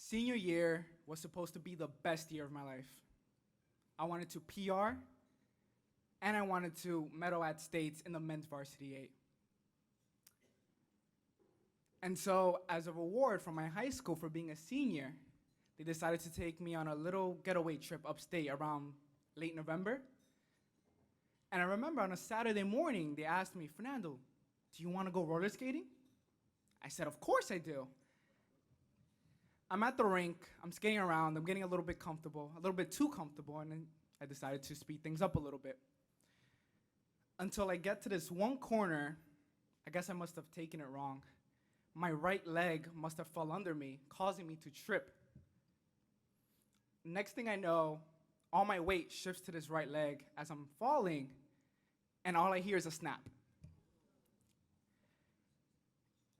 Senior year was supposed to be the best year of my life. I wanted to PR, and I wanted to medal at states in the men's varsity 8. And so, as a reward from my high school for being a senior, they decided to take me on a little getaway trip upstate around late November. And I remember on a Saturday morning, they asked me, Fernando, do you want to go roller skating? I said, of course I do. I'm at the rink, I'm skating around, I'm getting a little bit comfortable, a little bit too comfortable, and then I decided to speed things up a little bit. Until I get to this one corner, I guess I must have taken it wrong. My right leg must have fell under me, causing me to trip. Next thing I know, all my weight shifts to this right leg as I'm falling, and all I hear is a snap.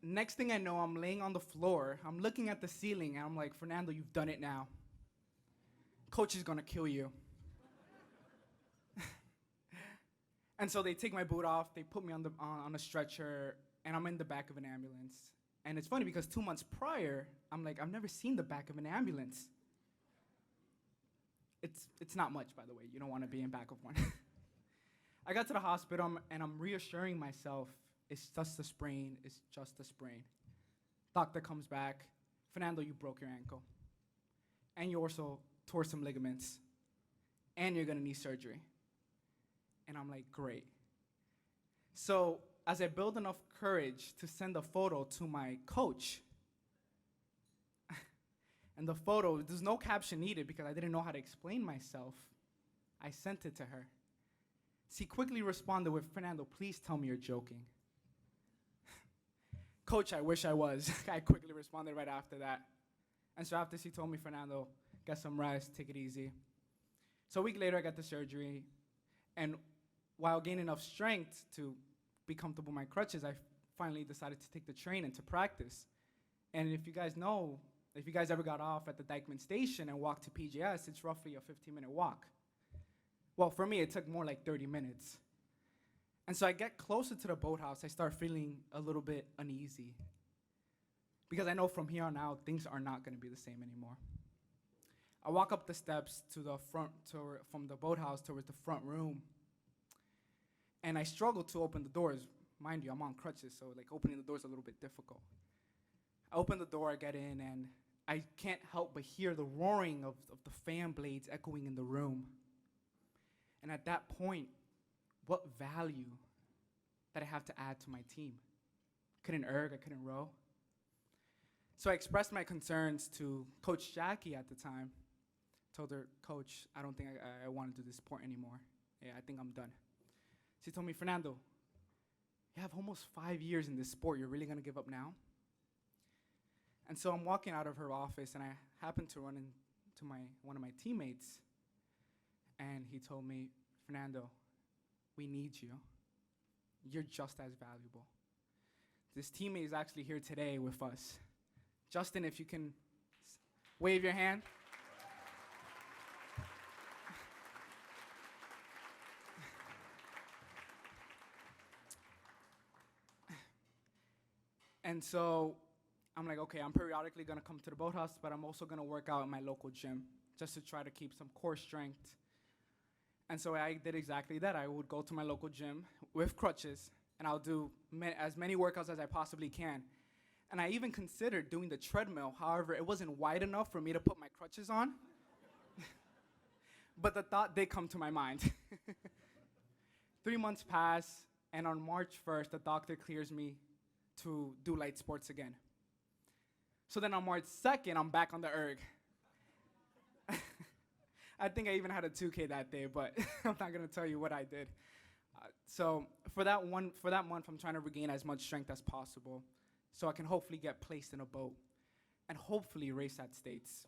Next thing I know, I'm laying on the floor, I'm looking at the ceiling, and I'm like, Fernando, you've done it now. Coach is gonna kill you. And so they take my boot off, they put me on a stretcher, and I'm in the back of an ambulance. And it's funny because 2 months prior, I'm like, I've never seen the back of an ambulance. It's not much, by the way. You don't want to be in back of one. I got to the hospital, and I'm reassuring myself, it's just a sprain, it's just a sprain. Doctor comes back, Fernando, you broke your ankle. And you also tore some ligaments. And you're gonna need surgery. And I'm like, great. So as I build enough courage to send a photo to my coach, and the photo, there's no caption needed because I didn't know how to explain myself, I sent it to her. She quickly responded with, Fernando, please tell me you're joking. Coach, I wish I was. I quickly responded right after that. And so after she told me, Fernando, get some rest, take it easy. So a week later, I got the surgery. And while gaining enough strength to be comfortable with my crutches, I finally decided to take the train and to practice. And if you guys know, if you guys ever got off at the Dykeman station and walked to PJS, it's roughly a 15-minute walk. Well, for me, it took more like 30 minutes. And so I get closer to the boathouse, I start feeling a little bit uneasy. Because I know from here on out, things are not gonna be the same anymore. I walk up the steps to the front, from the boathouse towards the front room. And I struggle to open the doors. Mind you, I'm on crutches, so like opening the door is a little bit difficult. I open the door, I get in, and I can't help but hear the roaring of the fan blades echoing in the room. And at that point, what value that I have to add to my team? Couldn't erg, I couldn't row. So I expressed my concerns to Coach Jackie at the time. Told her, Coach, I don't think I want to do this sport anymore. Yeah, I think I'm done. She told me, Fernando, you have almost 5 years in this sport. You're really gonna give up now? And so I'm walking out of her office, and I happened to run into one of my teammates, and he told me, Fernando, we need you. You're just as valuable. This teammate is actually here today with us. Justin, if you can wave your hand. And so I'm like, okay, I'm periodically gonna come to the boathouse, but I'm also gonna work out in my local gym just to try to keep some core strength. And so I did exactly that. I would go to my local gym with crutches, and I'll do as many workouts as I possibly can. And I even considered doing the treadmill. However, it wasn't wide enough for me to put my crutches on. But the thought did come to my mind. 3 months pass, and on March 1st, the doctor clears me to do light sports again. So then on March 2nd, I'm back on the erg. I think I even had a 2K that day, but I'm not gonna tell you what I did. So for that month, I'm trying to regain as much strength as possible so I can hopefully get placed in a boat and hopefully race at states.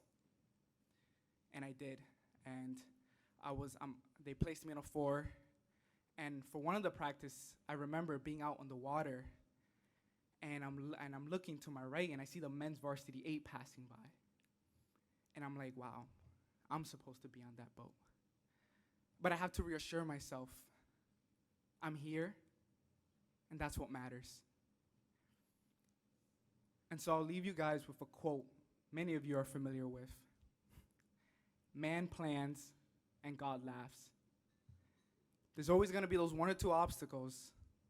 And I did, and they placed me in a 4, and for one of the practice, I remember being out on the water, and I'm looking to my right, and I see the men's varsity 8 passing by. And I'm like, wow, I'm supposed to be on that boat. But I have to reassure myself, I'm here, and that's what matters. And so I'll leave you guys with a quote many of you are familiar with. Man plans and God laughs. There's always going to be those one or two obstacles.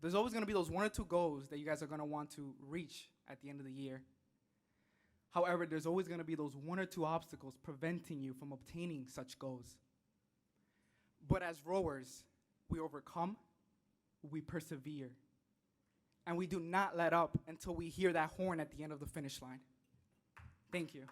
There's always going to be those one or two goals that you guys are going to want to reach at the end of the year. However, there's always going to be those one or two obstacles preventing you from obtaining such goals. But as rowers, we overcome, we persevere, and we do not let up until we hear that horn at the end of the finish line. Thank you.